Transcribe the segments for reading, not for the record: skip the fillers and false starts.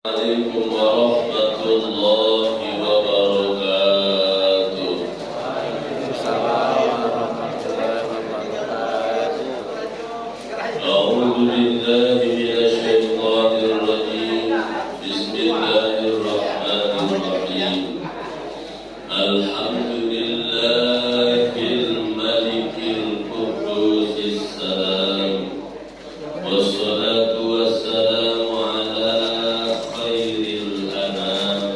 Assalamualaikum warahmatullahi wabarakatuh. A'udzu billahi minasy syaithanir rajim. Bismillahirrahmanirrahim. Alhamdulillahil malikil qudusis salam. Wassalatu wassalamu ala khairil anam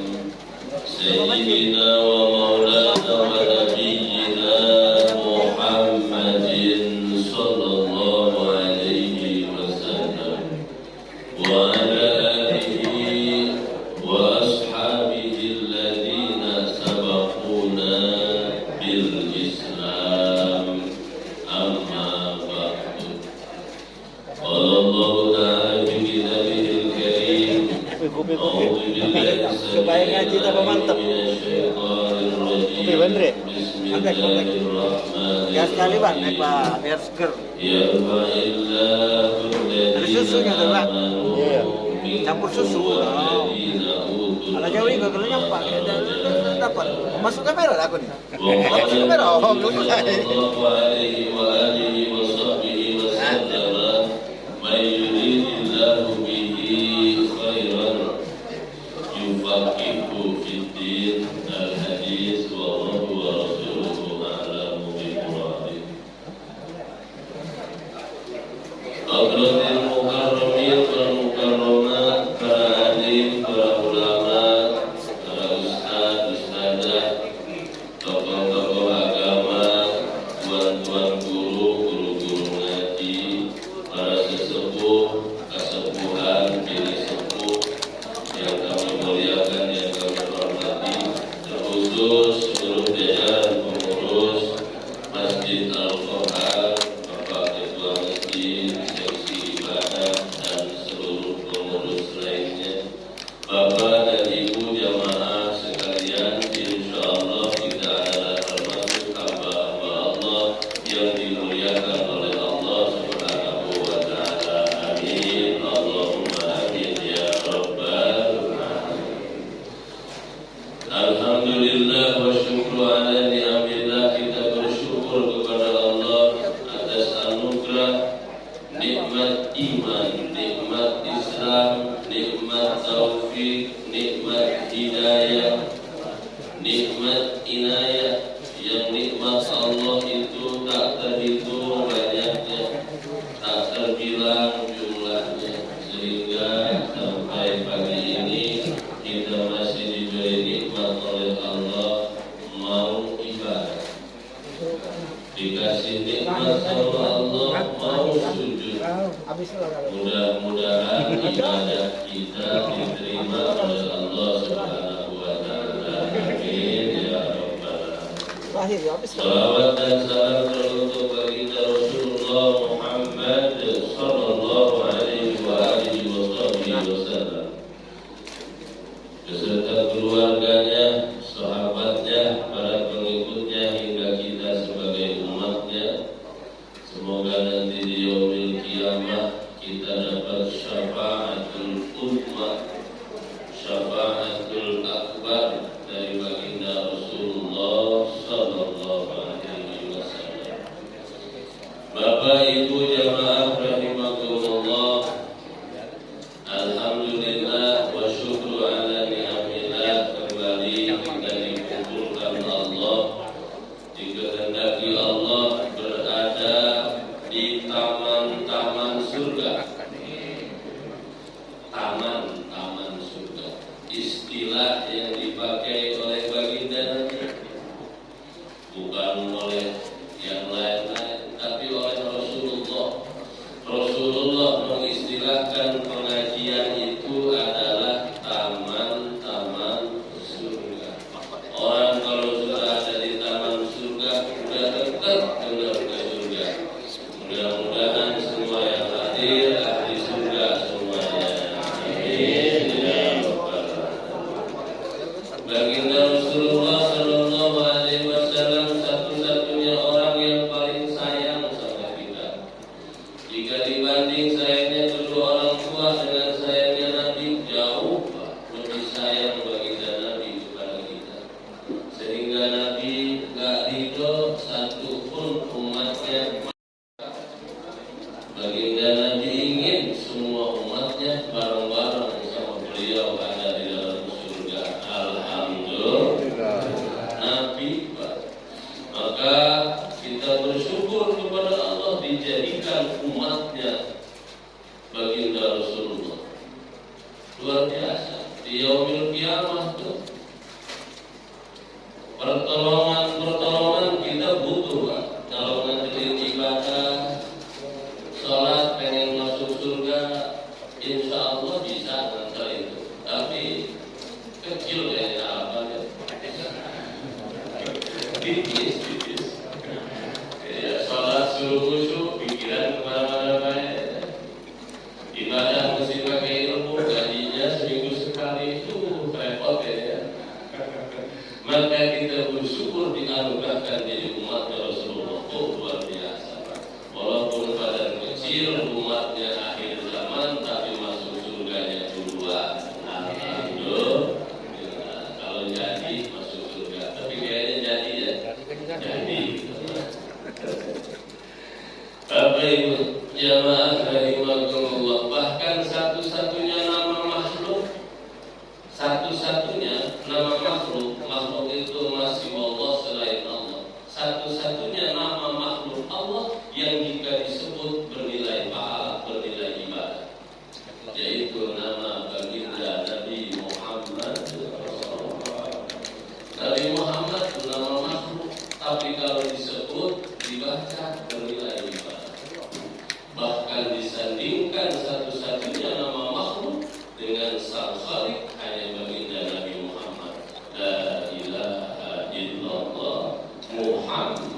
sayyidina wa maulana wa nabiyyina Muhammadin sallallahu alaihi wasallam wa ala alihi wa ashabihi alladhina sabaquna bil Islam. Amma ba'du. قال الله تعالى في كتابه الكريم أعوذ بالله السميع العليم من الشيطان الرجيم بسم الله الرحمن الرحيم يرفع الله الذين آمنوا campur susu. Kalau jauh ini gak nyampak, dapat masuk kamera aku nih. Masuk kamera, sallallahu alaihi wa alihi wa sahbihi wa sallam. Man yuridillahu bihi khairan yufaqihu fid din. Al-hadis wallahu wa rasuluhu a'lamu bi-muradihi. Hadratil mukarramin wal mukarramat, para alim, para ulama, para ustaz, ustazah, tokoh-tokoh agama, tuan-tuan guru, guru-guru ngaji, para sesepuh, kesepuhan, bini sepuh yang kami muliakan, yang kami hormati, terkhusus seluruh jajaran pengurus Masjid Al-Quran, Bapak Ketua Masjid, seksi ibadah, dan seluruh pengurus lainnya, Bapak dan Ibu jamaah sekalian, insyaallah kita adalah termasuk hamba-hamba Allah yang dimuliakan oleh Allah Subhanahu wa ta'ala. Amin. Allahumma amin ya rabbal alamin. Alhamdulillah wa syukru ala ni'amillah. Kita bersyukur kepada Allah atas anugerah nikmat iman, nikmat Islam, nikmat taufik, nikmat hidayah, nikmat inayah, yang nikmat Allah itu tak terhitung banyaknya, tak terbilang jumlahnya, sehingga sampai pagi ini kita masih diberi nikmat oleh Allah mau ibadah, dikasih nikmat sama Allah mau sujud. Mudah-mudahan ibadah kita diterima oleh Allah Subhanahu wa ta'ala. Amin ya rabbal alamin. Salawat dan salam teruntuk baginda Rasulullah Muhammad sallallahu alaihi wa alihi wasallam beserta keluarganya, sahabatnya, para pengikutnya, hingga kita sebagai umatnya. Semoga nanti di yaumil qiyamah kita dapat syafaatul uzma, syafaatul akbar dari baginda Rasulullah sallallahu alaihi wasallam. Bapak Ibu jamaah rahimakumullah, alhamdulillah wa syukru ala ni'amillah, kembali kita dikumpulkan Allah, dikehendaki Allah berada di taman-taman surga. Taman-taman surga, istilah yang dipakai oleh baginda Nabi, bukan oleh yang lain-lain, tapi oleh Rasulullah. Rasulullah mengistilahkan pengajian itu adalah taman-taman surga. Orang kalau sudah ada di taman surga, sudah dekat dengan ke surga. Mudah-mudahan semua yang hadir ahli surga semuanya. Amin ya rabbal alamin. Baginda Rasulullah sallallahu alaihi wasallam satu-satunya orang yang paling sayang sama kita. Jika dibanding sayangnya kedua orang tua dengan sayangnya Nabi, jauh beliau ada di dalam surga. Alhamdulillah. Nabi Pak. Maka kita bersyukur kepada Allah dijadikan umatnya baginda Rasulullah. Luar biasa. Di yaumil kiamah tuh pertolongan kita butuh Pak. Kalau ngandelin ibadah, sholat, pengen masuk surga, insya Allah bisa ngantar itu. Tapi kecil kayaknya apa ya? Tipis. Ya, sholat suruh khusyuk, pikiran kemana-mana baik. Ibadah mesti pakai ilmu, gajinya seminggu sekali itu repot ya. Maka kita bersyukur dianugerahkan jadi umat Rasulullah. Oh, luar biasa. Walaupun pada kecil umatnya akhir zaman, tapi masuk surganya duluan. Alhamdulillah. Kalau jadi masuk surga, tapi kayaknya jadi ya. Jadi. Bapak Ibu jamaah rahimakumullah, bahkan satu-satunya nama makhluk itu masih Allah selain Allah. Satu-satunya nama makhluk Allah yang jika disebut bernilai pahala, bernilai ibadah, yaitu nama baginda Nabi Muhammad. Nabi Muhammad itu nama makhluk, tapi kalau disebut dibaca bernilai ibadah. Bahkan disandingkan satu-satunya nama makhluk dengan sang Khalik hanya baginda Nabi Muhammad. La ilaha illallah Muhammad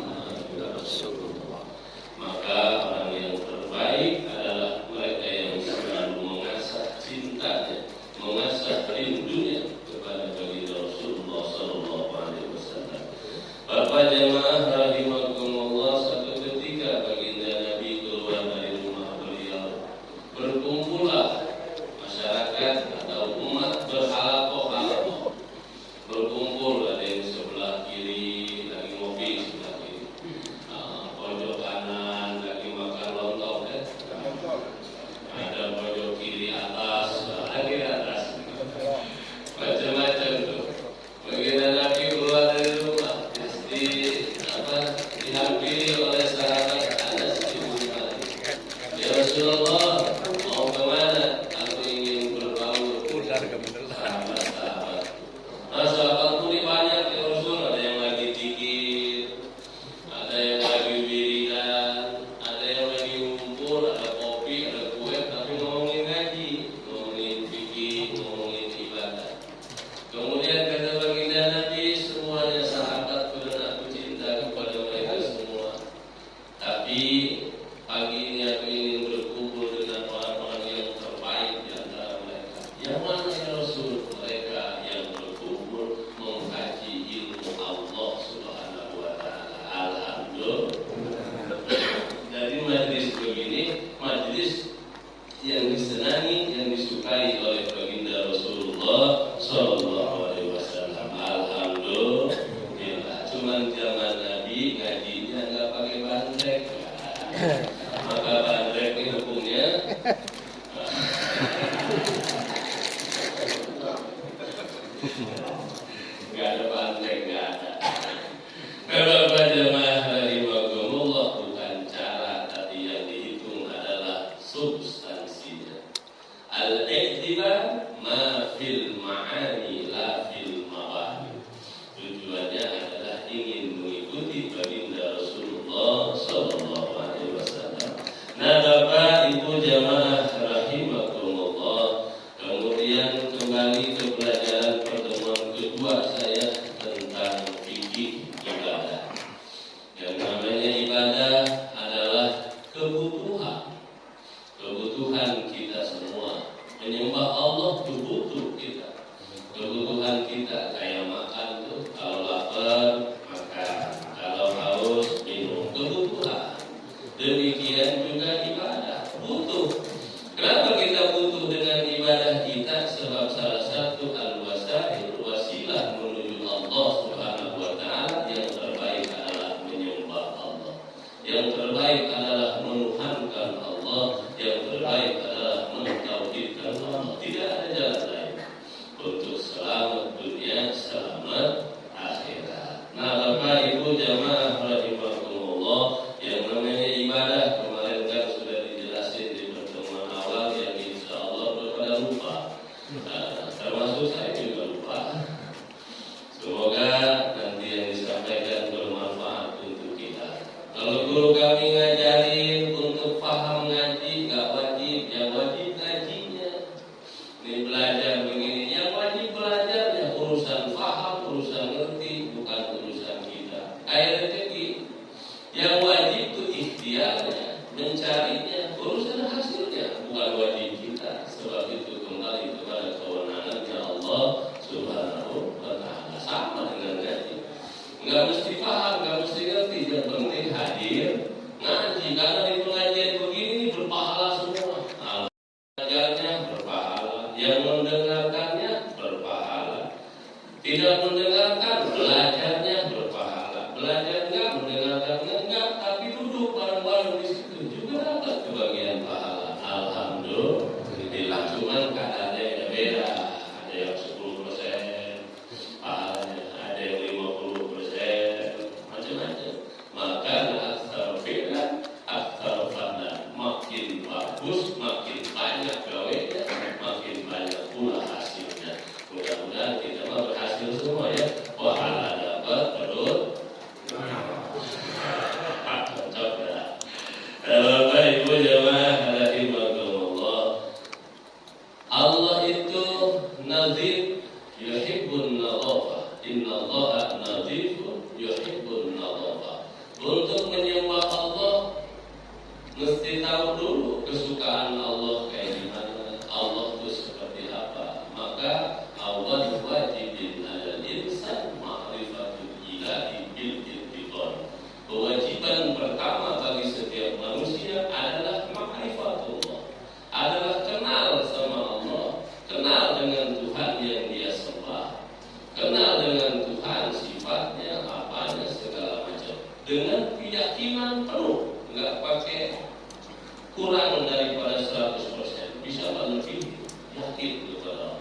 Rasulullah. Maka orang yang terbaik adalah mereka yang selalu mengasah cintanya, mengasah rindunya kepada baginda Rasulullah sallallahu alaihi wasallam. Bapak jemaah rahimakumullah, satu ketika baginda Nabi keluar dari rumah beliau, berkumpullah masyarakat atau umat berhalakoh-halakoh, berkumpul, ada yang sebelah kiri lagi ngopi, sebelah kiri, pojok kanan lagi makan lontong kan, ada pojok kiri atas, lagi atas, macam-macam tuh. Baginda Nabi keluar dari rumah, dihampiri oleh sahabat Anas bin Malik. Ya Rasulullah, mau kemana? Aku ingin berbaur. Sahabat-sahabat. Sahabat ini banyak ya Rasul. Ada yang lagi zikir, ada yang lagi wiridan, ada yang lagi ngumpul, ada kopi, ada kue, tapi ngomongin ngaji, ngomongin fikih, ngomongin ibadah. Kemudian kata baginda Nabi, semuanya sahabat dan aku cinta kepada mereka semua. Tapi pagi ini aku ingin berkumpul dengan orang-orang yang terbaik di antara mereka. Yang mana ya Rasul? Mereka yang berkumpul mengkaji ilmu Allah Subhanahu wa Ta'ala. Alhamdulillah. Dari majlis begini, majlis yang disenangi, yang disukai oleh baginda Rasulullah sallallahu alaihi wasallam. Alhamdulillah. Cuman zaman Nabi ngajinya enggak pakai bandrek. Maka bandrek ini hukumnya enggak ada bandrek, enggak ada. Bapak jemaah rahimakumullah, bukan cara, tapi yang dihitung adalah substansinya. Al-i'tibar ma fil ma'ani la fil mawani. Tujuannya adalah ingin mengikuti baginda Rasulullah sallallahu alaihi wasallam. Nah, Bapak Ibu jamaah rahimakumullah, kemudian kembali ke pelajaran pertemuan kedua saya tentang fikih ibadah. Yang namanya ibadah adalah kebutuhan kita semua. Menyembah Allah itu butuh kita. Kebutuhan kita kayak makan tuh, kalau lapar makan, kalau haus minum, kebutuhan. Demikian juga ibadah butuh. Kenapa kita butuh dengan ibadah kita? Sebab salah satu al-wasail, wasilah menuju Allah Subhanahu wa Ta'ala, yang terbaik adalah menyembah Allah. Yang terbaik adalah menuhankan Allah, yang terbaik adalah mentauhidkan Allah. Tidak ada jalan lain. yang mendengarkannya berpahala. Tidak mendengarkan, belajarnya berpahala. Belajar enggak, mendengarkannya enggak, tapi duduk bareng-bareng di situ juga dapat kebagian pahala. Alhamdulillah. Cuman keadaannya beda. Ada yang 10% pahalanya, ada yang 50%, macam-macam. Maka asal beda, asal fana, makin bagus, makin banyak gawainya, makin banyak pula hasilnya. Mudah-mudahan kita berhasil semua ya. Pahala dapat, perut coba. Bapak Ibu jamaah rahimakumullah. Allah itu nazif, yuhibbun nadhafah. Innallaha nazifun yuhibbun nadhafah. Untuk menyembah Allah mesti tahu dulu kesukaan Allah kayak gimana, Allah itu seperti apa. Maka awal wajibin alal insan ma'rifatul ilahi bil ittiqan. Kewajiban pertama bagi setiap manusia adalah ma'rifatullah, adalah kenal sama Allah, kenal dengan Tuhan yang dia sembah, kenal dengan Tuhan sifatnya, apanya, segala macam, dengan keyakinan penuh, nggak pakai kurang daripada 100%, bisa lebih yakin kepada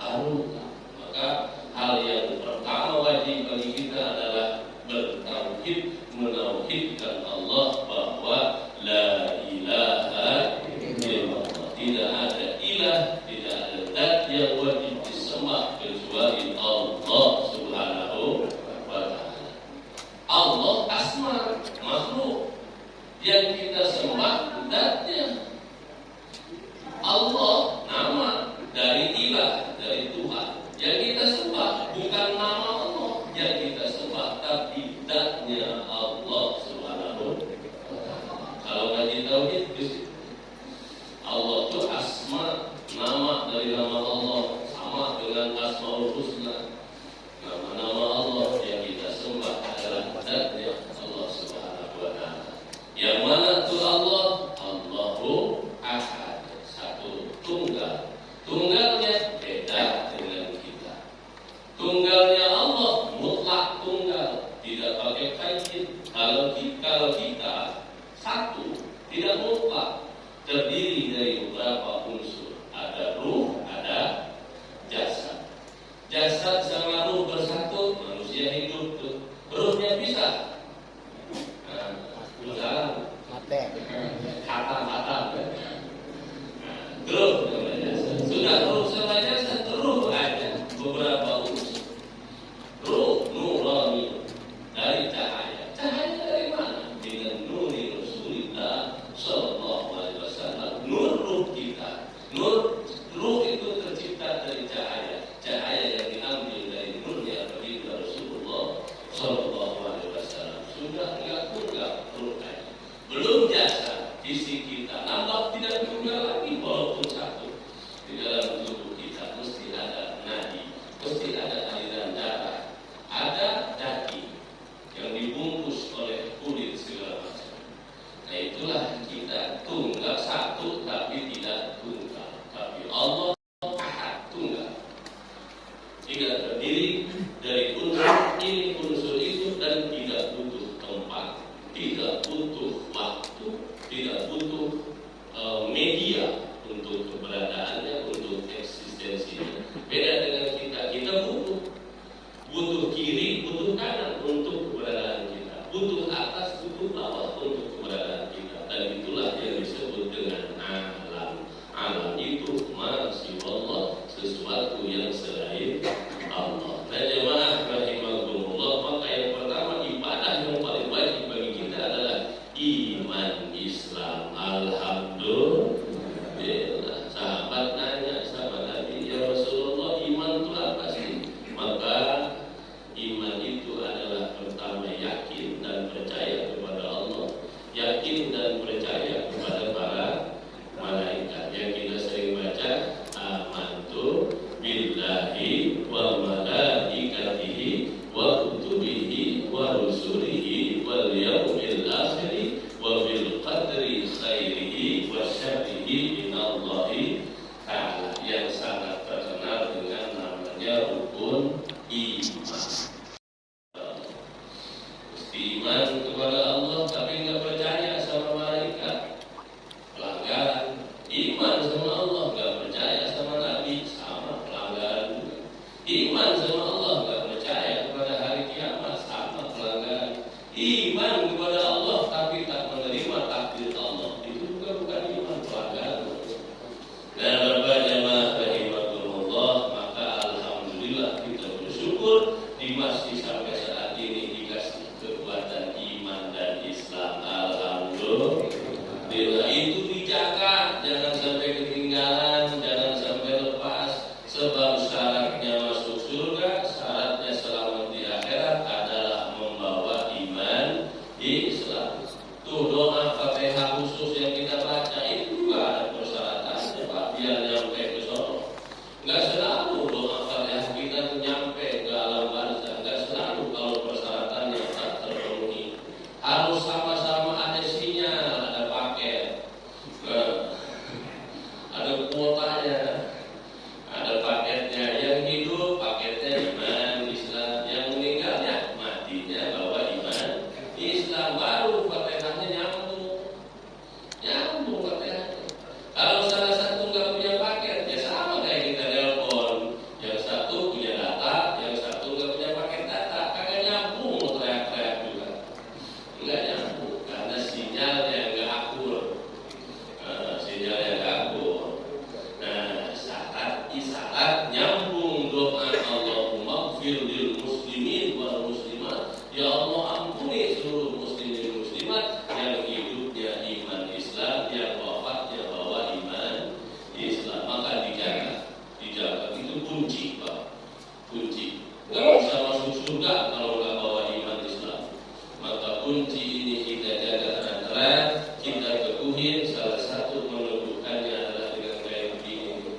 Allah. Maka hal yang pertama wajib bagi kita adalah bertauhid, menauhidkan Allah bahwa la ilaha illallah, tidak ada ilah, tidak ada zat yang wajib disembah kecuali Allah Subhanahu wa ta'ala. Allah asma, makhluk yang kita sembah zatnya. Allah nama dari ilah, dari Tuhan. Yang kita sembah bukan nama Allah yang kita sembah, tapi zatnya Allah Subhanahu wa ta'ala. Kalau ngaji tauhid Allah itu asma, nama dari nama Allah, sama dengan Asmaul Husna. Nama-nama Allah yang kita sembah adalah zatnya Allah Subhanahu wa ta'ala. Yang mana itu Allah? Allahu Ahad, satu, tunggal. Tunggalnya beda dengan kita. Tunggalnya Allah mutlak tunggal, tidak pakai kaid. Kalau kita satu, tidak mutlak, terdiri dari beberapa unsur. Ada ruh, ada jasad. Jasad sama ruh bersatu, manusia hidup tuh. Ruhnya bisa. Misalnya hatam. Ruh sama jasad. Sudah ruh sama jasad, ruh aja beberapa unsur. Ruh nurani dari cahaya. Cahaya dari mana? Dengan nuri Rasulullah sallallahu alaihi wasallam. Nur ruh kita. Ruh itu tercipta dari cahaya. Cahaya yang diambil dari nurnya baginda Rasulullah sallallahu alaihi wasallam. Sudah enggak tunggal ruh aja. Belum jasa isi kita. Nambah tidak tunggal lagi walaupun satu. Di dalam tubuh kita mesti ada nadi, mesti ada aliran darah, ada daging yang dibungkus oleh kulit segala macam. Nah itulah kita tunggal satu tapi tidak tunggal. Tapi Allah Ahad tunggal. Tidak terdiri dari unsur ini, unsur itu, dan tidak butuh tempat, tidak butuh waktu, tidak butuh media untuk keberadaannya, untuk eksistensinya. Beda dengan kita butuh kiri, butuh kanan untuk keberadaan kita, butuh atas, butuh bawah untuk keberadaan kita. Dan itulah yang disebut dengan alam. Alam itu masih Allah, sesuatu yang selain Allah. Nah jemaah rahimakumullah, maka yang pertama ibadah yang paling wajib bagi kita adalah iman Islam. Alhamdulillah. Sahabat nanya sama Nabi, ya Rasulullah, iman itu apa sih? Maka iman itu adalah pertama yakin dan percaya kepada Allah, yakin dan percaya kepada para malaikat. Yang kita sering baca, amantu billahi saat nyambung doa Allahumma ighfir lil muslimin wal muslimat, ya Allah ampuni seluruh muslimin muslimat yang hidupnya iman Islam, yang wafatnya bawa iman Islam. Maka dijaga itu kunci, Pak, kunci. Nggak bisa masuk surga kalau nggak bawa iman Islam. Maka kunci ini kita jaga antara kita teguhin. Salah satu meneguhkannya adalah dengan gaya begini.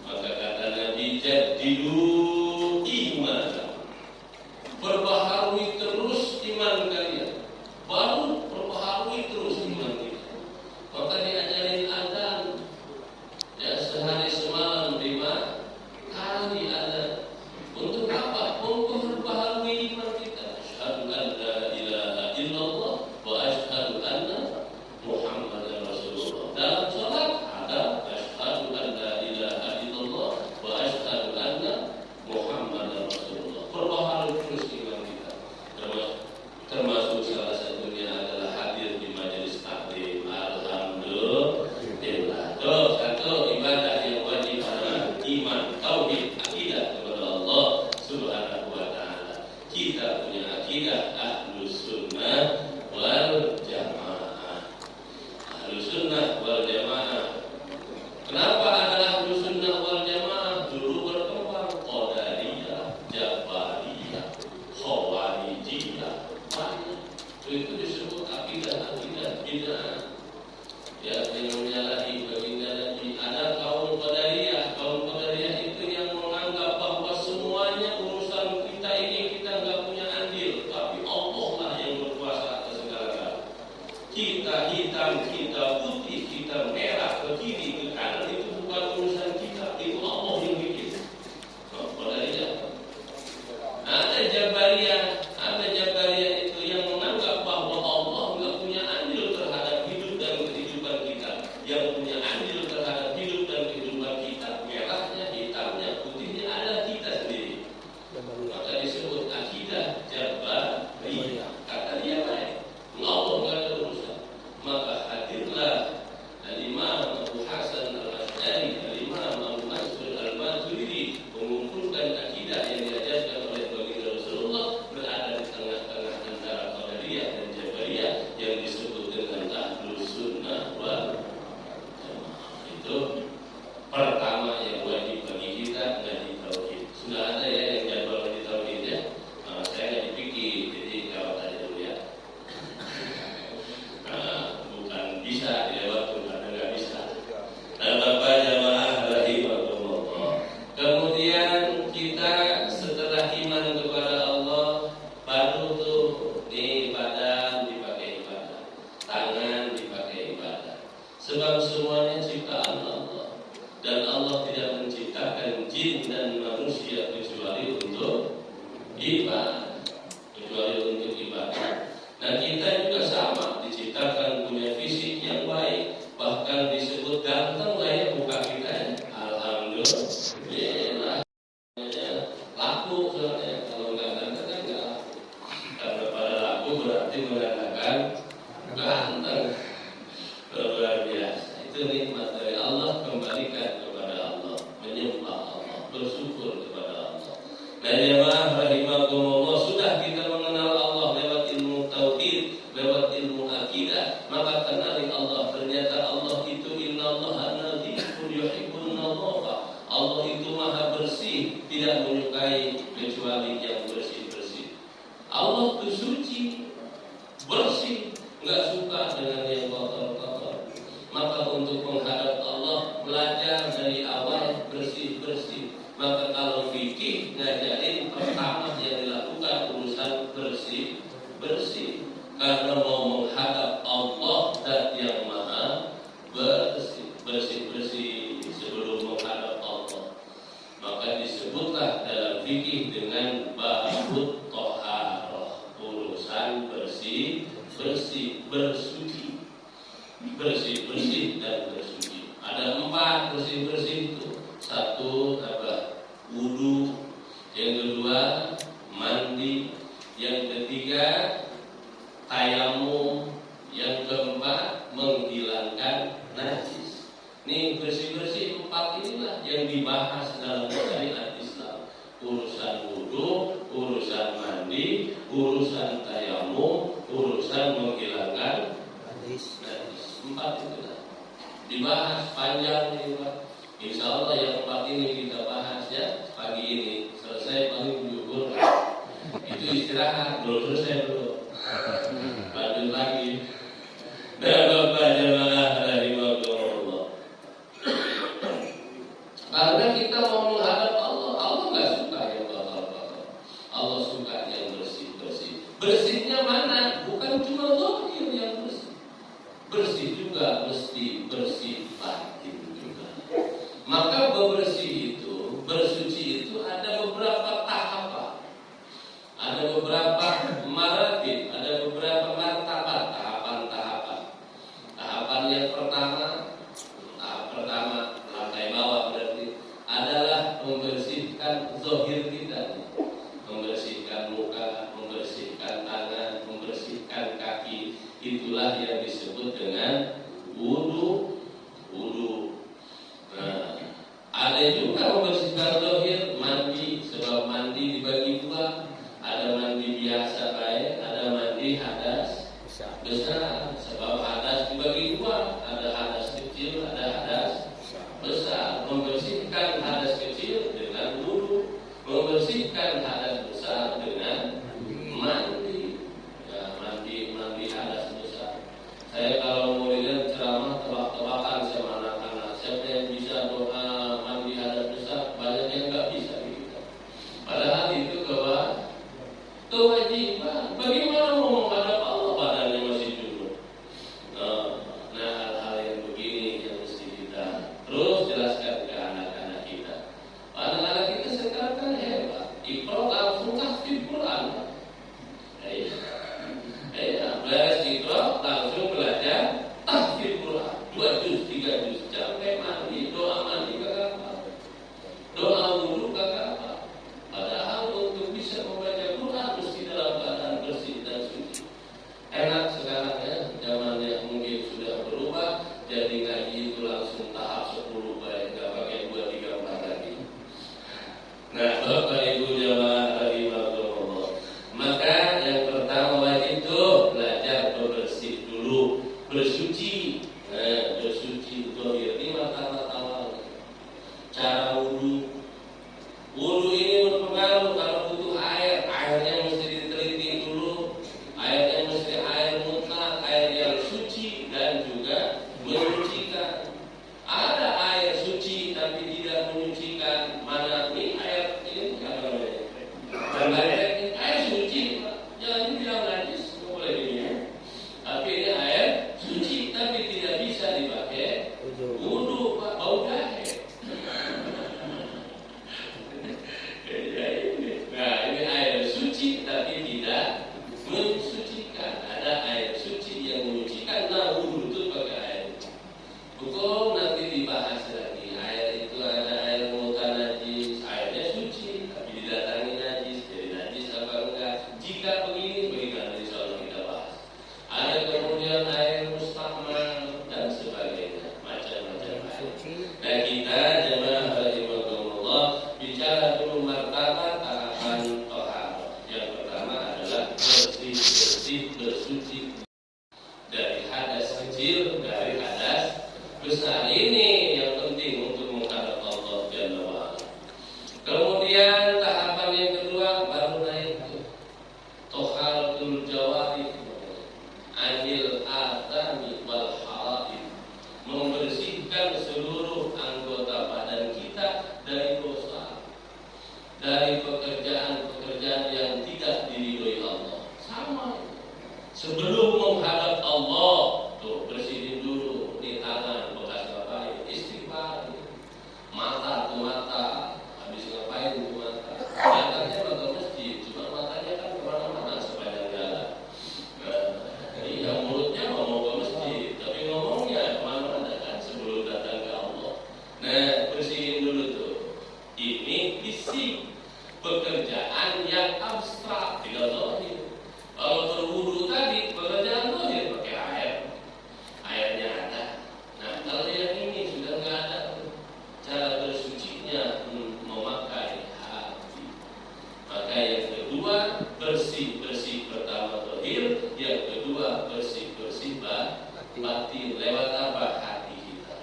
Maka kata Nabi, jadilu iman, perbaharui terus iman kalian, baru perbaharui terus iman kita. Maka diajarin azan, ya sehari semalam 5 kali azan. Untuk apa? Untuk perbaharui iman kita. Asyhadu an la ilaha illallah wa asyhadu anna Muhammadan Rasulullah. Dalam salat ada asyhadu an la ilaha illallah wa asyhadu anna Muhammadan Rasulullah. Perbaharui terus iman kita. Termasuk salah satunya adalah hadir di majelis taklim. Alhamdulillah. Satu ibadah yang wajib adalah iman, tauhid, akidah kepada Allah Subhanahu wa taala. Kita punya akidah Ahlus Sunnah wal Jamaah. Ahlus Sunnah wal Jamaah. Kenapa ada Ahlus Sunnah wal Jamaah? Dulu berkembang Qadariyah, Jabariyah, Khawarijiyah, banyak. Itu disebut akidah bid'ah. Ya, yang menyalahi baginda Nabi. Ada kaum Qadariyah. Kaum Qadariyah itu yang menganggap bahwa semuanya urusan kita ini kita nggak punya andil, tapi Allah lah yang berkuasa atas segala-galanya. Kita hitam, kita putih, kita merah, ke kiri, ke kanan, itu bukan urusan kita, itu Allah yang bikin. Qadariyah. Ada Jabariyah itu yang menganggap bahwa Allah nggak punya andil terhadap hidup dan kehidupan kita. Yang punya andil terhadap hidup dan kehidupan kita, merahnya, hitamnya, putihnya ada kita sendiri. Maka disebut akidah Jabariyah. Kata dia baik, Allah nggak ada urusan. Maka hadirlah Al-Imam Abu Hasan Al-Asy'ari, Al-Imam Abu Mansur Al-Maturidi, mengumpulkan akidah yang diajarkan oleh baginda Rasulullah, berada di tengah-tengah antara Qadariyah dan Jabariyah yang disebut dengan Ahlus Sunnah wal Jamaah. Itu pertama yang wajib bagi kita ngaji tauhid. Sudah ada ya yang jadwal ngaji tauhid ya? Saya nggak dipikir, jadi jawab aja dulu ya. Bukan bisa dilewatkan karena nggak bisa. Dan Bapak jamaah rahimahumullah. Kemudian kita setelah iman kepada Allah, baru tuh nih badan dipakai ibadah, tangan dipakai ibadah. Sebab semuanya ciptaan Allah, dan Allah tidak menciptakan jin dan manusia kecuali untuk ibadah, Nah kita juga sama, diciptakan punya fisik yang baik, bahkan disebut ganteng lah ya muka kita ya. Alhamdulillah. Laku soalnya, kalau nggak ganteng kan nggak laku. Karena pada laku berarti mengatakan ganteng. Luar biasa. Itu nikmat dari Allah, kembalikan kepada Allah, menyembah Allah, bersyukur kepada Allah. Nah jemaah rahimakumullah, sudah kita mengenal Allah lewat ilmu tauhid, lewat ilmu akidah, maka kenali Allah. Ternyata Allah itu innallaha nadzifun yuhibbun nadzafa. Allah itu maha bersih, tidak menyukai kecuali yang bersih-bersih. Allah itu suci, bersih, nggak suka dengan yang kotor-kotor. Maka untuk menghadap Allah, belajar dari awal bersih-bersih. Maka kalau fikih ngajarin pertama yang dilakukan urusan bersih-bersih, karena mau menghadap Allah dan yang maha bersih-bersih sebelum menghadap Allah. Maka disebutlah dalam fikih dengan babut toharoh, urusan bersih-bersih, bersuci, bersih-bersih dan bersuci. Ada 4 bersih-bersih itu. 1 apa? Wudu. Yang kedua mandi. Yang ketiga tayamum. Yang keempat menghilangkan najis. Nih bersih-bersih 4 inilah yang dibahas dalam dibahas panjang nih Pak. Insya Allah yang tempat ini kita bahas ya pagi ini selesai paling jujur itu istirahat belum selesai dulu lanjut lagi. Dan Bapak jemaah rahimahullah, karena kita mau menghadap Allah, Allah nggak suka yang kotor-kotor, Allah suka yang bersih-bersih. Bersihnya mana? Bukan cuma zahir yang bersih, bersih juga mesti bersih batin juga. Maka bersih itu, bersuci itu ada beberapa tahapan, ada beberapa maratib, ada beberapa martabat, tahapan-tahapan. Tahapan yang pertama, tahap pertama lantai bawah berarti adalah membersihkan zahir kita, membersihkan muka, membersihkan tangan, membersihkan kaki. Itulah yang disebut dengan wudu. Nah, ada juga membersihkan zahir, mandi, sebab mandi dibagi dua, ada mandi biasa baik, ada mandi hadas besar. Sebab hadas dibagi dua, ada hadas kecil, ada hadas besar. Membersihkan hadas kecil dengan wudu, membersihkan hadas besar dengan mandi. Ya, mandi hadas besar. Saya kalau mau lihat ceramah tebak-tebakan sama anak-anak, siapa yang bisa doa mandi hadas besar, banyak yang nggak bisa gitu. Padahal itu kewajiban. Bagaimana mau menghadap Allah badannya masih junub? Nah, hal-hal yang begini yang mesti kita terus jelaskan ke anak-anak kita. Anak-anak kita sekarang kan hebat, Iqra langsung tahfidz Quran. Beres Iqra langsung belajar tahfidz Quran 2 juz, 3 juz, sampai mandi, doa mandi kagak apa, doa wudu kagak apa. Padahal untuk bisa membaca Quran mesti dalam keadaan bersih dan suci. Enak sekarang ya, zamannya mungkin sudah berubah, jadi ngaji itu langsung tahap 10 baik, nggak pakai 2, 3, 4 lagi. Nah, Bapak Ibu jamaah rahimahullah, maka yang pertama wajib itu belajar bersih dulu, bersuci. Bersuci zahir ini martabat awal. Cara wudu. Wudu ini berpengaruh. Kalau butuh air, airnya mesti diteliti dulu. Airnya mesti air mutlak, air yang suci dan juga menyucikan. Ada air suci tapi tidak menyucikan. Mana ini air ini apa namanya? Air suci, jangan dibilang najis, nggak boleh diminum. Tapi ini air suci tapi tidak bisa dipakai wudu, Pak, bau jahe. Nah, ini air suci tapi tidak mensucikan. Ada air suci yang menyucikan, nah wudu itu pakai air. Hukum nanti dibahas lagi. Air itu ada air mutanajis, airnya suci tapi didatangi najis, jadi najis apa enggak? Jika begini, bagaimana insyaallah kita bahas. Ada kemudian air mustahmal dan sebagainya, macam-macam air. Dan kita jemaah rahimahumullah bicara dulu martabat tahapan taharah. Yang pertama adalah bersih, bersuci dari hadas kecil, dari hadas besar. Ini yang penting untuk menghadap Allah Jalla wa'ala. Kemudian tahapan yang kedua baru naik taharatul jawarih anil athami wal haraim, membersihkan seluruh anggota badan kita dari dosa, dari pekerjaan-pekerjaan yang tidak diridhoi Allah. Sama sebelum menghadap Allah tuh bersihin dulu di tangan bekas ngapain, istighfar. Mata tuh mata, habis ngapain tuh mata, matanya ke masjid, cuma matanya kan kemana-mana sepanjang jalan. Yang mulutnya ngomong ke masjid, tapi ngomongnya kemana-mana kan sebelum datang ke Allah. Nah, bersihin dulu tuh. Ini isi pekerjaan yang abstrak, tidak zahir. Kalau berwudu tadi pekerjaan zahir pakai air, airnya ada. Nah, kalau yang ini sudah nggak ada, cara bersucinya memakai hati. Maka yang kedua bersih pertama zahir, yang kedua bersih batin. Lewat apa? Hati kita.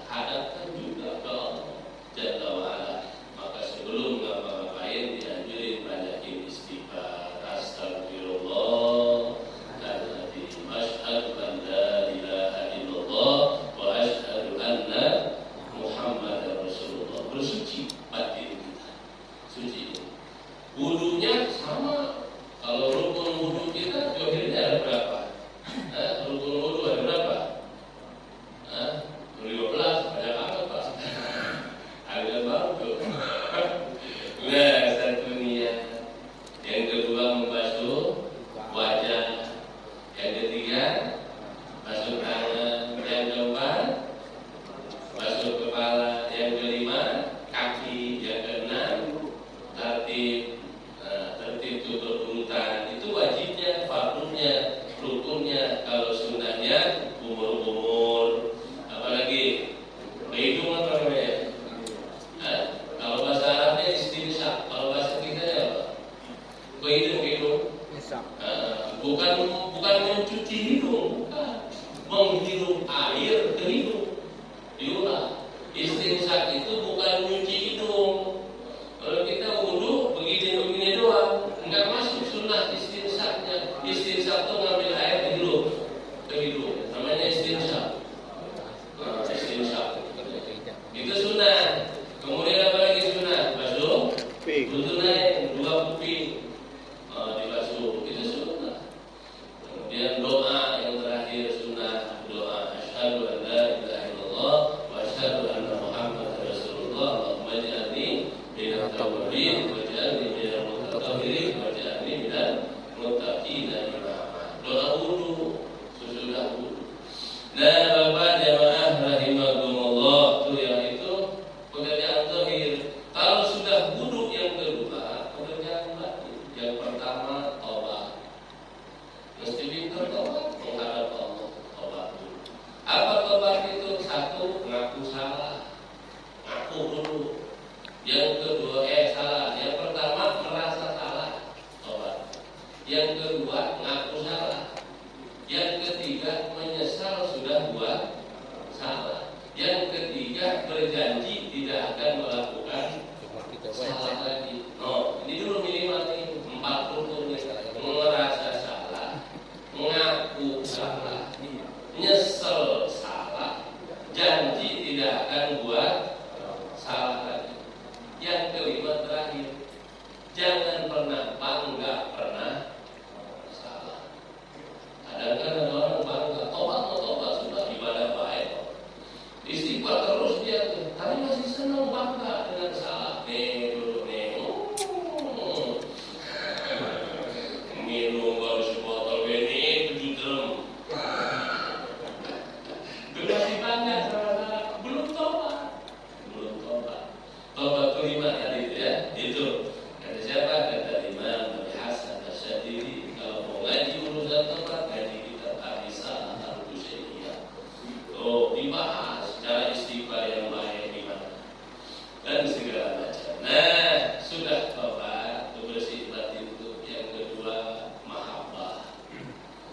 bukan mencuci hidung, bukan. Menghirup air ke hidung. Diulang. Istinsyak itu bukan mencuci hidung. Kalau kita wudu begini doang, enggak masuk sunnah istinsyaknya. Istinsyak itu ngambil air ke hidung. Namanya istinsyak. Nah, istinsyak. Itu sunnah. Kemudian apa lagi sunnah? Basuh. Naik 2 kuping. Dibasuh. Itu sunnah. Kemudian doa yang terakhir sunnah, doa asyhadu an la ilaha illallah wa asyhadu anna muhammadar rasulullah. Allahumma ij'alni minat tawwabin waj'alni minal mutatahhirin waj'alni minal muttaqina imama. Doa wudu, sesudah wudu. Nah, Bapak jamaah rahimakumullah, itu yang itu pekerjaan zahir. Kalau sudah wudu yang kedua, pekerjaan batin. Yang pertama taubat. Mesti pintar taubat, menghadap Allah, taubat dulu. Apa taubat itu? Satu, ngaku salah. Ngaku dulu. Yang kedua, salah. Yang pertama, merasa salah. Taubat. Yang kedua, ngaku salah. Yang ketiga, menyesal sudah buat salah. Yang ketiga, berjanji tidak akan melakukan salah lagi. Ini dulu minimal nih 4 rukunnya. Merasa salah, ngaku salah, nyesel salah, janji tidak akan buat salah lagi. Yang kelima terakhir, jangan pernah bangga pernah salah. Kadang-kadang ada orang bangga, tobat sudah ibadah baik, istighfar terus dia tuh, tapi masih senang bangga dengan salah. Minum baru sebotol ini 7 drum. Masih bangga salah, belum tobat. Tobat kelima tadi itu ya, itu kata siapa? Kata Imam Abi Hasan Asy'adili. Kalau mau ngaji urusan tobat, ngaji kitab Ar-Risalah Al-Qusairiyah. Dibahas cara istighfar yang baik gimana dan segala macam. Nah, sudah tobat, bersih batin itu. Yang kedua, mahabbah.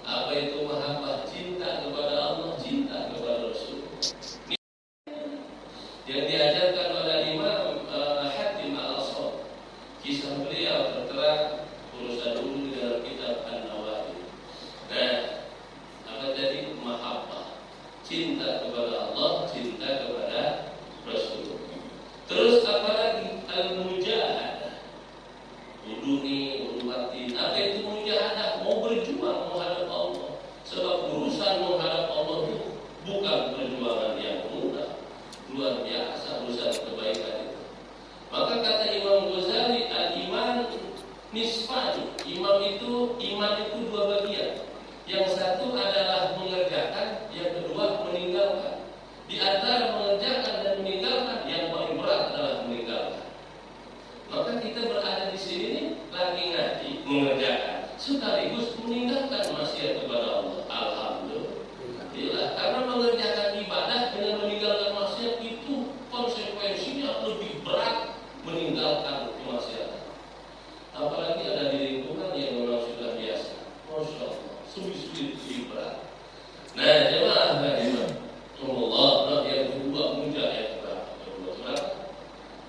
Apa itu mahabbah? Cinta kepada Allah, cinta kepada Rasul. Yang diajarkan oleh Imam Hatim Al-Asad. Kisah beliau tertera urusan dulu di dalam kitab An-Nawawi. Nah, apa tadi? Mahabbah. Cinta kepada Allah, cinta kepada Rasul. Terus apa lagi? Al-mujahadah. Wudu batin. Apa itu mujahadah? Mau berjuang menghadap Allah. Sebab urusan menghadap Allah itu bukan perjuangan yang mudah. Luar biasa urusan kebaikan itu. Maka kata Imam Ghazali, al-iman nisfani. Iman itu 2 bagian. Yang satu adalah mengerjakan, yang kedua meninggalkan. Di antara mengerjakan dan meninggalkan, yang paling berat adalah meninggalkan. Maka kita berada di sini nih, lagi ngaji, mengerjakan, sekaligus meninggalkan maksiat kepada Allah. Alhamdulillah. Karena mengerjakan ibadah dengan meninggalkan maksiat itu konsekuensinya lebih berat meninggalkan kemaksiatan. Apalagi ada di lingkungan yang memang sudah biasa. Masya Allah, sulit berat. Nah, jemaah Allah, yang kedua mujahadah.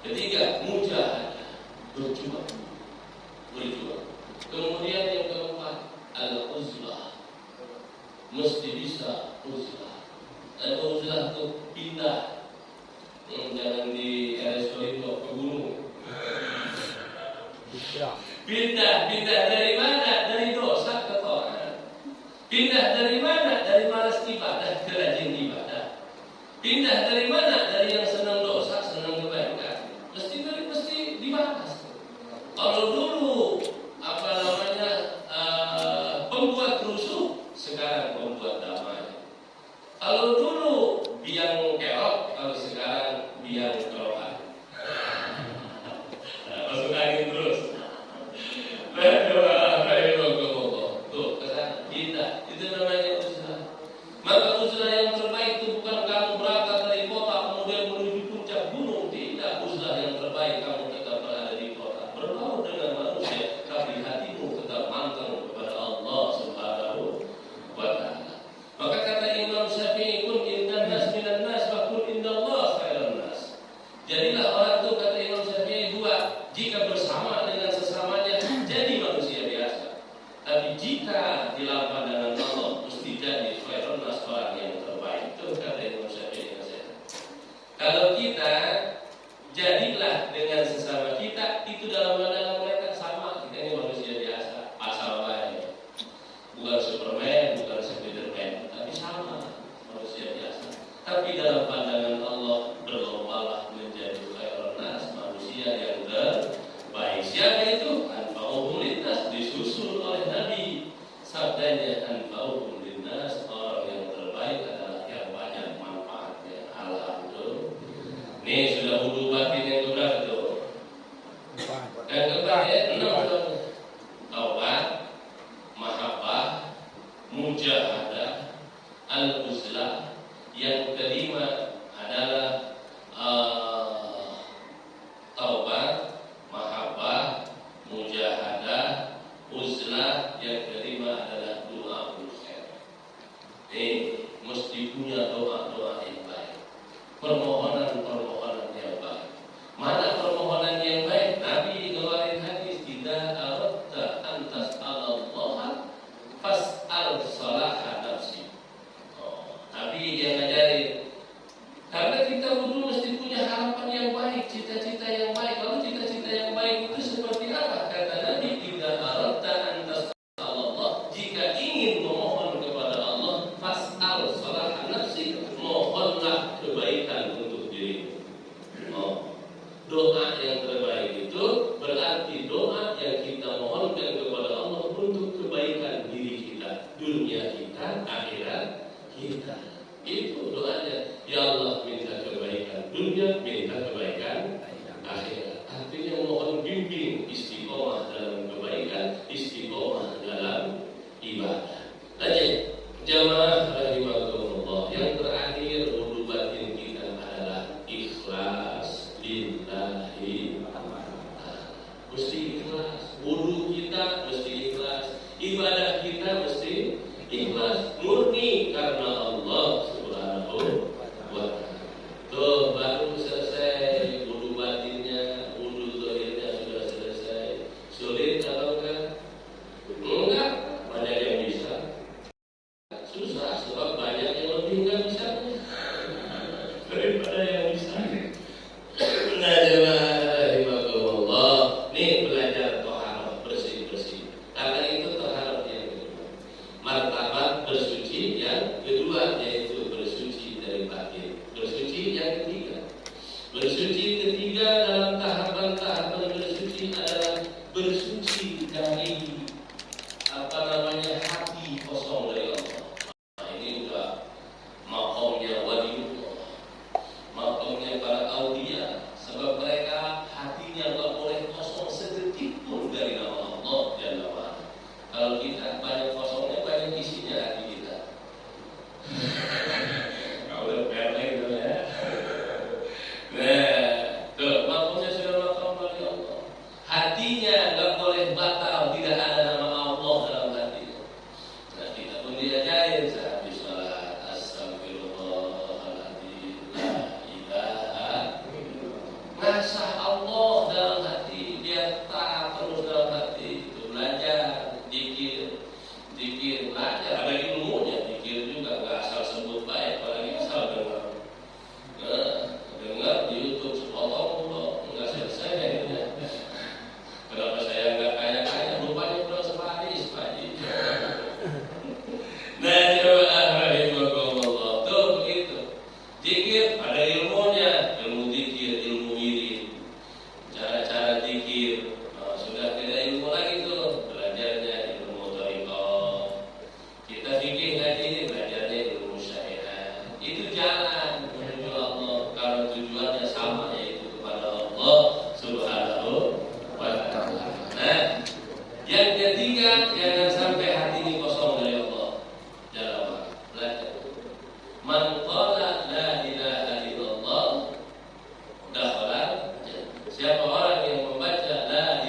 Ketiga, mujahadah, berjuang. Kemudian yang keempat, al-uzlah. Mesti bisa uzlah. Uzlah itu pindah. Jangan di RSO itu ke gunung. Pindah dari mana? Dari dosa ke taat. Pindah dari mana? Dari malas ibadah ke rajin ibadah. Pindah dari mana? Dari yang senang dosa, senang kebaikan. Mesti dibahas. Kalau dulu pembuat rusuh, sekarang pembuat damai. Kalau dulu biang kerok, kalau sekarang biang kerokan. Masuk angin terus. Tuh, kesana, kita. Itu namanya usaha. Maka usaha yang terbaik itu bukan kamu berangkat dari kota jika bersama dengan sesamanya jadi manusia biasa. Tapi jika di dalam pandangan Allah mesti jadi khairun nas, orang yang terbaik. Itu kata Imam Syafi'i. Kalau kita jadilah dengan sesama kita, itu dalam pandangan mereka sama, kita ini manusia biasa, asal lain. Bukan Superman, bukan Spiderman, tapi sama, manusia biasa. Tapi dalam pandangan Allah berlombalah menjadi khairun nas, manusia yang terbaik. Siapa itu? Anfa'uhum linnas, disusul oleh Nabi. Sabdanya anfa'uhum linnas, orang yang terbaik adalah yang banyak manfaatnya. Alhamdulillah. Ini sudah wudu batin yang keberapa tuh? Yang keberapa ya? 6. Taubat, mahabbah, mujahadah, al-uzlah. Yang kelima adalah taubat, mahabbah, mujahadah, uzlah. Yang kelima adalah doa khair. Mesti punya doa-doa yang baik, permohonan-permohonan yang baik. Mana permohonan yang baik? Nabi ngeluarin hadis, tidak aradta an tas'alallaha fas'al salaha nafsi. Nabi yang ngajarin, karena kita wudu mesti punya harapan yang baik, cita-cita yang baik. Lalu cita-cita yang baik itu seperti apa? Kata Nabi, tidak aradta an tas'alallah, jika ingin memohon kepada Allah, fas'al salaha nafsi, mohonlah kebaikan untuk dirimu. Doa yang terbaik itu berarti doa yang kita mohonkan kepada Allah untuk kebaikan diri kita, dunia kita, akhirat kita. Itu doanya. Ya Allah, minta kebaikan dunia, minta kebaikan akhirat. Artinya mohon bimbing istiqomah dalam kebaikan, istiqomah dalam ibadah. Lanjut, jamaah rahimakumullah. Yang terakhir, wudu batin kita adalah ikhlas lillahi. Mesti ikhlas. Wudu kita mesti ikhlas. Ibadah kita mesti ikhlas, murni karena Allah Subhanahu wa ta'ala. Tuh baru selesai wudu batinnya, wudu zahirnya sudah selesai. Sulit atau enggak? Enggak, banyak yang bisa. Susah sebab banyak yang lebih enggak bisa daripada yang bisa. Nah, jemaah, nih belajar toharoh, bersih-bersih. Karena itu toharoh yang kedua. Martabat bersuci yang kedua, yaitu bersuci dari batin. Bersuci yang ketiga. Bersuci ketiga dalam tahapan-tahapan bersuci adalah bersuci dari hati kosong dari Allah. Nah, ini udah maqamnya waliullah, maqamnya para aulia. Sebab mereka hatinya tak boleh kosong sedetik pun dari nama Allah Jalla wa Ala. Kalau kita banyak kosongnya, banyak isinya hati kita. Kalau pendek gitu ya. Nah, tuh maqamnya sudah maqam dari Allah. Hatinya tak boleh batal, tidak ada nama Allah dalam hatinya. Nah, kita pun diajarin sehabis salat, astagfirullahaladzim, la ilaha. Masa Allah dalam hati, dia taat terus dalam hati. Itu belajar, zikir, belajar. Ada ilmunya, zikir juga nggak asal sebut baik, apalagi asal dengar. Dengar di YouTube sepotong, nggak selesai. Kenapa saya nggak kaya-kaya? Rupanya kurang separis, Pak Haji. Nah, jemaah rahimakumullah, tuh begitu. Zikir ada ilmunya, ilmu zikir, ilmu wirid, cara-cara zikir. Sudah tidak ilmu lagi tuh, belajarnya ilmu thariqah. Kita fikih lagi, belajarnya ilmu syariat. Itu jalan menuju Allah kalau tujuannya sama, yaitu kepada Allah Subhanahu wa ta'ala. Nah, yang ketiga, jangan sampai hati ini kosong dari Allah Jalla wa Ala. Belajar. Man qala la ilaha illallah dakhala jannah. Siapa orang yang membaca la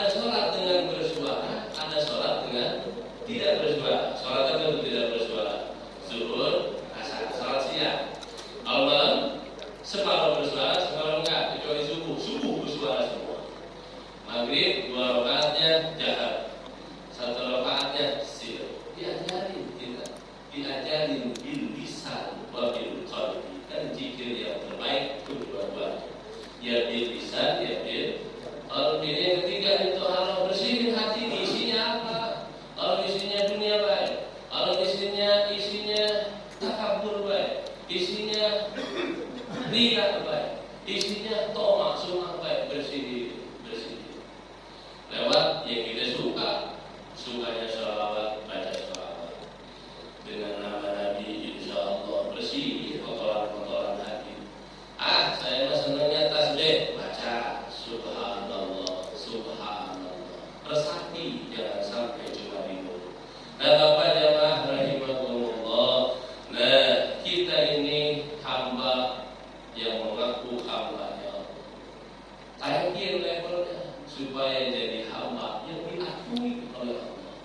ada sholat dengan bersuara, ada sholat dengan tidak bersuara. Sholat tentu tidak bersuara. Zuhur, asar, sholat siang. Kalau malam separuh bersuara, separuh enggak, kecuali subuh. Subuh bersuara semua. Maghrib 2 rakaatnya jahar, 1 rakaatnya sir. Diajarin kita, diajarin bil lisan wa bil qalbi. Kan zikir yang terbaik kedua-duanya. Ya bil lisan, ya bil qalbi. Yang ketiga itu harus bersihin hati. Isinya apa? Kalau isinya dunia baik, kalau isinya takabur baik, isinya riya baik, isinya tomak sumah baik, bersih. Lewat yang kita sukanya sholawat, baca sholawat dengan nama Nabi, insya Allah bersih kotoran-kotoran hati. Saya mah senangnya tasbih, baca subhanallah, subhanallah. Resapi, jangan sampai cuma di mulut. Nah, Bapak jamaah rahimahumullah, nah kita ini hamba yang mengaku hambanya Allah. Taikin levelnya supaya jadi hamba yang diakui oleh Allah.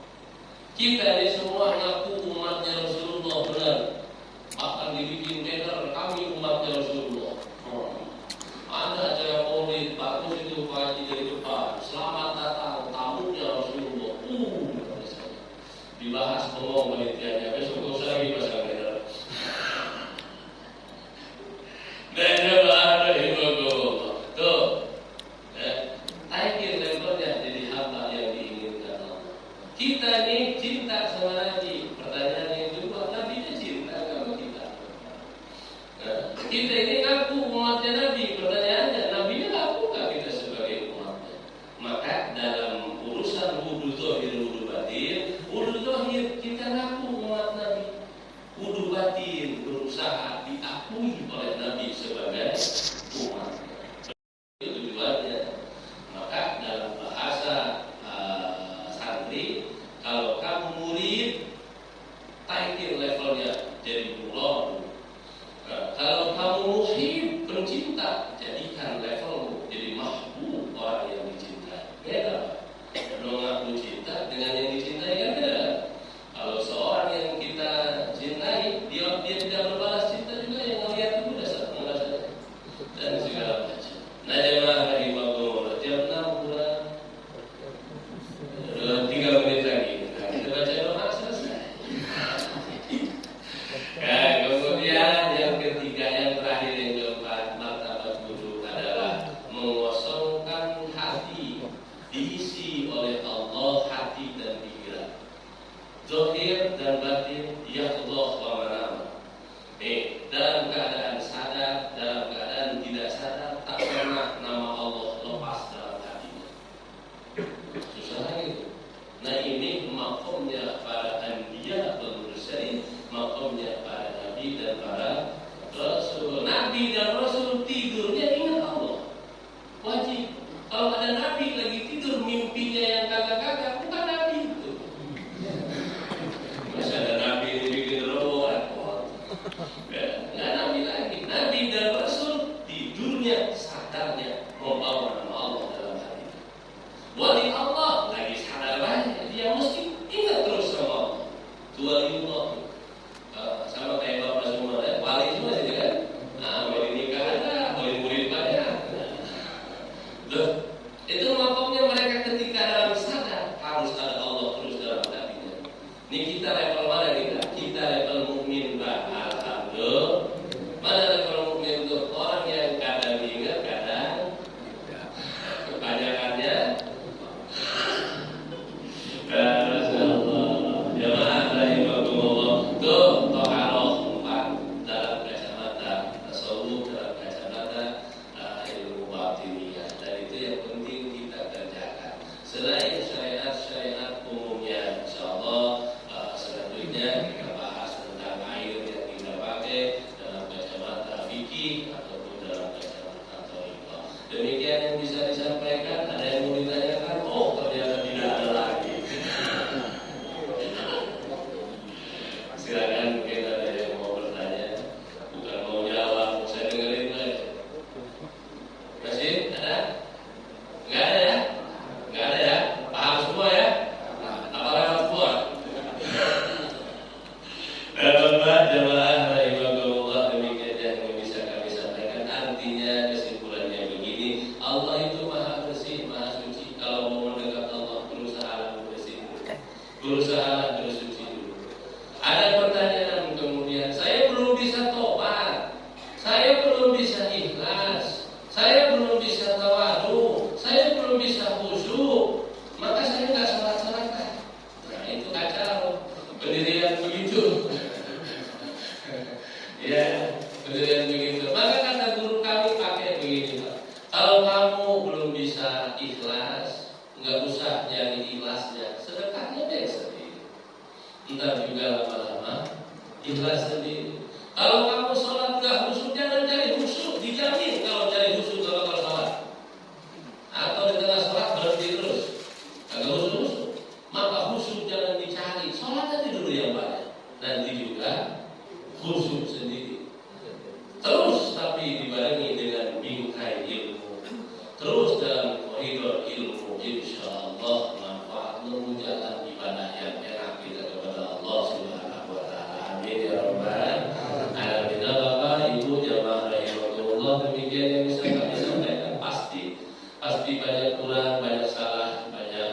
Kita ini semua mengaku umatnya Rasulullah benar. Bahkan dibikin banner kami umatnya Rasulullah. Ada acara maulid bagus itu pagi dari depan. Selamat datang tamunya Rasulullah. Dibahas ngomong penelitiannya. Besok usah lagi pasang banner. Dan ada itu tuh. Taikin levelnya jadi hamba yang diinginkan Allah. Kita ini cinta sama Nabi. Pertanyaan yang kedua, Nabi itu cinta sama kita. Kita ini ngaku umatnya Nabi. Pertanyaannya, Nabi ini ngaku nggak kita sebagai umatnya? Maka dalam urusan wudu zahir, wudu zahir kita ngaku umat Nabi. Wudu batin berusaha diakui oleh Nabi sebagai umatnya. Itu tujuannya. Maka dalam bahasa santri, kalau kamu murid, taikin levelnya jadi murid. Kalau kamu muhib, pencinta, jadikan levelmu jadi mahbub, orang yang dicintai. Beda. Kalau ngaku cinta dengan yang dicintai kan beda. Kalau seorang yang kita cintai, dia tidak berbalas cinta juga, yang melihat itu sudah senang saja dan segala macam. Nah, jemaah rahimahullah, jam 6 kurang 3 menit lagi. Nah, kita baca doa selesai. Nah, kemudian yang ketiga, yang terakhir, yang keempat, martabat guru adalah mengosongkan hati, diisi oleh Allah hati dan pikiran, zahir dan batin, ya Allah wa manama. Dalam keadaan sadar, dalam keadaan tidak sadar, tak pernah nama Allah lepas dalam hatinya. Susah itu. Nah, ini makomnya para anbiya dan mursalin, makomnya para nabi dan para rasul. Nabi dan rasul tidurnya ingat Allah, wajib. Kalau ada nabi lagi tidur, mimpinya yang kagak-kagak, bukan nabi itu. Masih ada nabi yang bikin roboh, nggak nabi lagi. nggak usah nyari ikhlasnya, sedekahnya deh sendiri. Ntar juga lama-lama ikhlas sendiri. Kalau kamu sholat nggak khusyuk, jangan cari khusyuk, dijamin kalau cari khusyuk kalau sholat. Atau di tengah sholat berhenti terus, agak khusyuk, maka khusyuk jangan dicari, sholat aja dulu yang banyak. Nanti juga khusyuk sendiri. Terus tapi dibarengi dengan bingkai ilmu. Terus dalam koridor ilmu, insya Allah manfaat menunjukkan ibadah yang enak kita kepada Allah Subhanahu Wa Taala. Amin ya Rabbal Alamin. Bapak Ibu jamaah rahimahullah, demikian yang bisa kami sampaikan. Pasti banyak kurang, banyak salah, banyak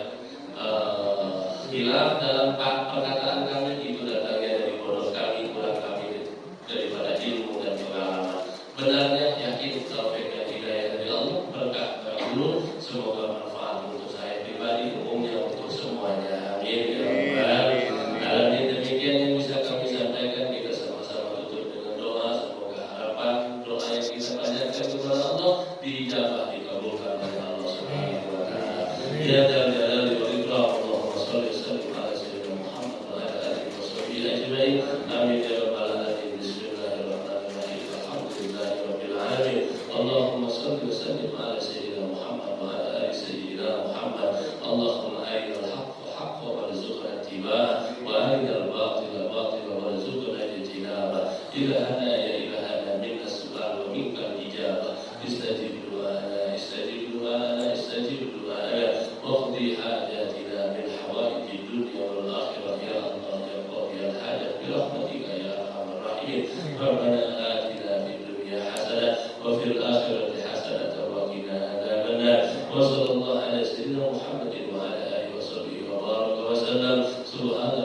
hilaf dalam perkataan kami. Itu datangnya dari bodoh kami, kurang kami daripada ilmu dan pengalaman. Benarnya yakin taufik dan hidayah dari Allah, berkah dahulu, semoga manfaat untuk saya pribadi, umumnya untuk semuanya. Amin ya Rabbal Alamin. Demikian yang bisa kami sampaikan. Kita sama-sama tutup dengan doa. Semoga harapan doa yang kita panjatkan kepada Allah dijabah, dikabulkan oleh Allah Subhanahu Wa Taala. Ya Jalal wal Ikram. Allahumma shalli wa sallim ala sayyidina Muhammad wa ala alihi wa sahbihi ajma'in. Amin ya Rabbal Alamin. Bismillahirrahmanirrahim. Alhamdulillahi rabbil alamin. Allahumma shalli wa sallim ala sayyidina Muhammad wa ala ali sayyidina Muhammad. Allahumma arina al-haqqa haqqan warzuqna ittiba'ah wa arina al-batila batilan warzuqna ijtinabah. Ilahana ya ilahana, minna as-su'al wa minka al-ijabah. Istajib du'ana, istajib du'ana, istajib du'ana. Waqdi hajatina min hawaiji dunya wal akhirah ya Allah ya qadi al-hajat bi rahmatika ya arhamar rahimin. Rabbana atina fid dunya hasanah wa fil akhirati hasanah wa qina adzaban nar. Wa sallallahu ala sayyidina Muhammadin wa ala alihi wa sahbihi wa baraka wa sallam. Subhana